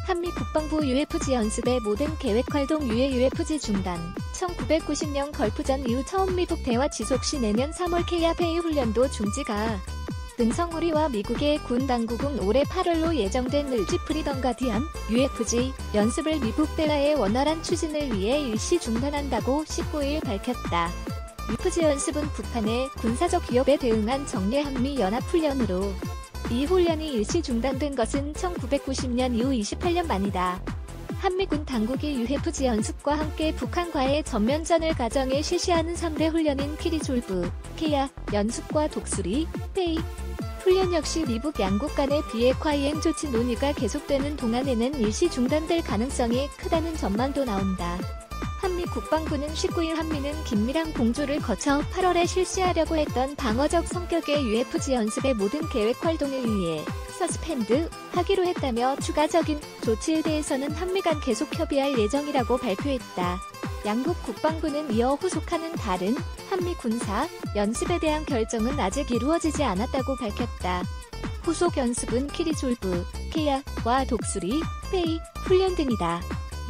한미 국방부 UFG 연습의 모든 계획 활동 유예 UFG 중단. 1990년 걸프전 이후 처음 미국 대화 지속 시 내년 3월 KA-페이 훈련도 중지가. 등성우리와 미국의 군 당국은 올해 8월로 예정된 LG 프리덤 가디언 UFG 연습을 미국 대화의 원활한 추진을 위해 일시 중단한다고 19일 밝혔다. UFG 연습은 북한의 군사적 위협에 대응한 정례 한미 연합훈련으로 이 훈련이 일시 중단된 것은 1990년 이후 28년 만이다. 한미군 당국이 UFG 연습과 함께 북한과의 전면전을 가정해 실시하는 3대 훈련인 키리졸브, KA 연습과 독수리, 페이 훈련 역시 미북 양국 간의 비핵화 이행 조치 논의가 계속되는 동안에는 일시 중단될 가능성이 크다는 전망도 나온다. 한미 국방부는 19일 한미는 긴밀한 공조를 거쳐 8월에 실시하려고 했던 방어적 성격의 UFG 연습의 모든 계획 활동을 위해 서스펜드 하기로 했다며 추가적인 조치에 대해서는 한미 간 계속 협의할 예정이라고 발표했다. 양국 국방부는 이어 후속하는 다른 한미 군사 연습에 대한 결정은 아직 이루어지지 않았다고 밝혔다. 후속 연습은 키리졸브, KA와 독수리, 페이 훈련 등이다.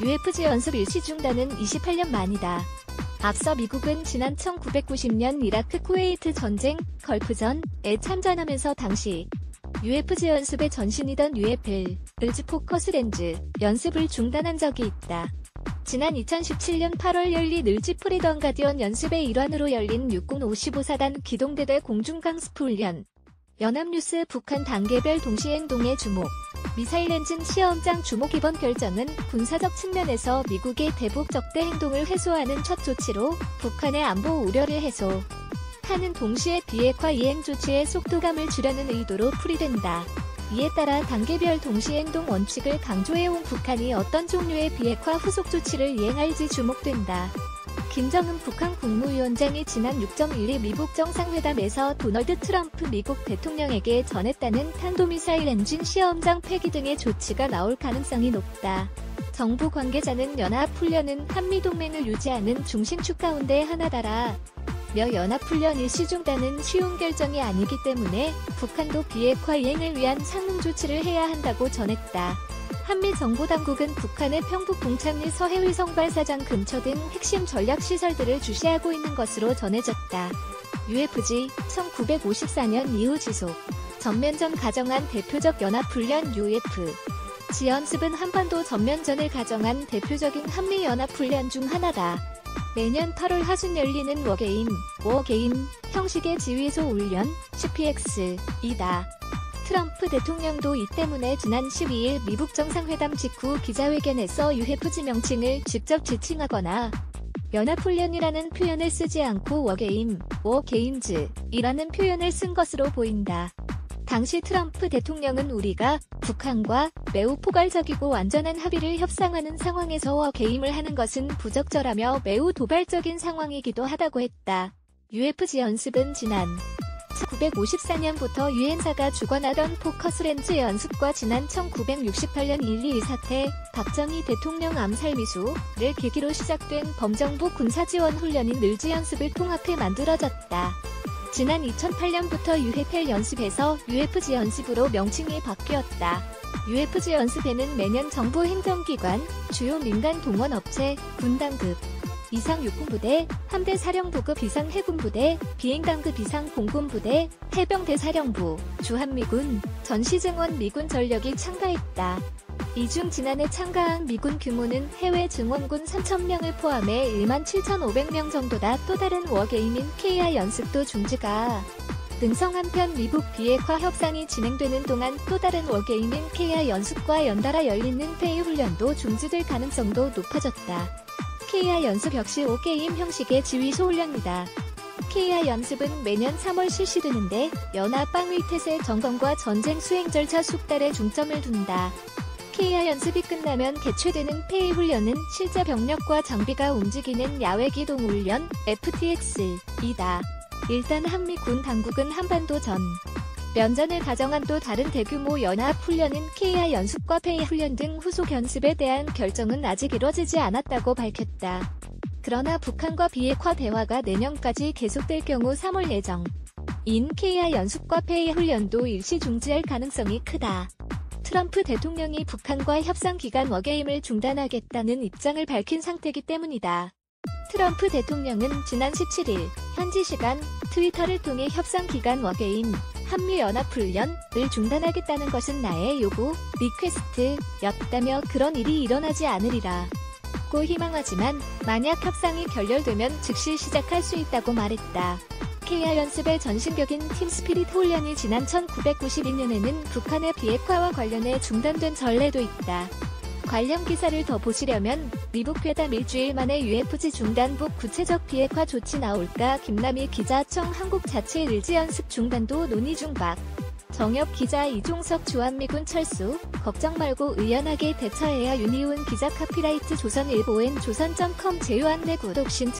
UFG 연습 일시 중단은 28년 만이다. 앞서 미국은 지난 1990년 이라크 쿠웨이트 전쟁 걸프전에 참전하면서 당시 UFG 연습의 전신이던 UFL, LG 포커스 렌즈 연습을 중단한 적이 있다. 지난 2017년 8월 열린 LG 프리덤 가디언 연습의 일환으로 열린 육군 55사단 기동대대 공중강습 훈련. 연합뉴스 북한 단계별 동시행동에 주목. 미사일 엔진 시험장 주목. 이번 결정은 군사적 측면에서 미국의 대북 적대 행동을 해소하는 첫 조치로 북한의 안보 우려를 해소하는 동시에 비핵화 이행 조치의 속도감을 주려는 의도로 풀이된다. 이에 따라 단계별 동시행동 원칙을 강조해온 북한이 어떤 종류의 비핵화 후속 조치를 이행할지 주목된다. 김정은 북한 국무위원장이 지난 6.12 미국 정상회담에서 도널드 트럼프 미국 대통령에게 전했다는 탄도미사일 엔진 시험장 폐기 등의 조치가 나올 가능성이 높다. 정부 관계자는 연합훈련은 한미동맹을 유지하는 중심축 가운데 하나다라. 연합훈련 일시 중단은 쉬운 결정이 아니기 때문에 북한도 비핵화 이행을 위한 상응 조치를 해야 한다고 전했다. 한미 정보당국은 북한의 평북 동창 및 서해위성 발사장 근처 등 핵심 전략시설들을 주시하고 있는 것으로 전해졌다. UFG 1954년 이후 지속 전면전 가정한 대표적 연합훈련 UFG 연습은 한반도 전면전을 가정한 대표적인 한미연합훈련 중 하나다. 매년 8월 하순 열리는 워게임 형식의 지휘소 훈련 CPX이다. 트럼프 대통령도 이 때문에 지난 12일 미국 정상회담 직후 기자회견에서 UFG 명칭을 직접 지칭하거나 연합훈련이라는 표현을 쓰지 않고 워게임즈이라는 표현을 쓴 것으로 보인다. 당시 트럼프 대통령은 우리가 북한과 매우 포괄적이고 완전한 합의를 협상하는 상황에서 워게임을 하는 것은 부적절하며 매우 도발적인 상황이기도 하다고 했다. UFG 연습은 지난 1954년부터 유엔사가 주관하던 포커스 렌즈 연습과 지난 1968년 1.22 사태, 박정희 대통령 암살 미수를 계기로 시작된 범정부 군사지원 훈련인 LG 연습을 통합해 만들어졌다. 지난 2008년부터 UFL 연습에서 UFG 연습으로 명칭이 바뀌었다. UFG 연습에는 매년 정부 행정기관, 주요 민간 동원업체, 군당급 이상 육군부대, 함대 사령부급 이상 해군부대, 비행단급 이상 공군부대, 해병대 사령부, 주한미군, 전시증원 미군 전력이 참가했다. 이 중 지난해 참가한 미군 규모는 해외 증원군 3,000명을 포함해 17,500명 정도다. 또 다른 워게임인 KA 연습도 중지가 능성. 한편 미국 비핵화 협상이 진행되는 동안 또 다른 워게임인 KA 연습과 연달아 열리는 페이 훈련도 중지될 가능성도 높아졌다. KA 연습 역시 워게임 형식의 지휘소 훈련이다. KA 연습은 매년 3월 실시되는데 연합 방위태세 점검과 전쟁 수행 절차 숙달에 중점을 둔다. KA 연습이 끝나면 개최되는 페이 훈련은 실제 병력과 장비가 움직이는 야외 기동 훈련 FTX이다. 일단 한미 군 당국은 한반도 전 면전을 가정한 또 다른 대규모 연합 훈련인 KA 연습과 페이 훈련 등 후속 연습에 대한 결정은 아직 이뤄지지 않았다고 밝혔다. 그러나 북한과 비핵화 대화가 내년까지 계속될 경우 3월 예정인 KR 연습과 폐위 훈련도 일시 중지할 가능성이 크다. 트럼프 대통령이 북한과 협상 기간 워게임을 중단하겠다는 입장을 밝힌 상태이기 때문이다. 트럼프 대통령은 지난 17일 현지 시간 트위터를 통해 협상 기간 워게임, 한미연합훈련을 중단하겠다는 것은 나의 요구, 리퀘스트였다며 그런 일이 일어나지 않으리라 고 희망하지만 만약 협상이 결렬되면 즉시 시작할 수 있다고 말했다. KR 연습의 전신격인 팀 스피릿 훈련이 지난 1992년에는 북한의 비핵화와 관련해 중단된 전례도 있다. 관련 기사를 더 보시려면 미북 회담 일주일 만에 UFG 중단북 구체적 비핵화 조치 나올까 김남희 기자 청 한국 자체 일지 연습 중단도 논의 중 박. 정엽 기자 이종석 주한미군 철수 걱정 말고 의연하게 대처해야 윤희훈 기자 카피라이트 조선일보엔 조선.com 제휴 안내 구독 신청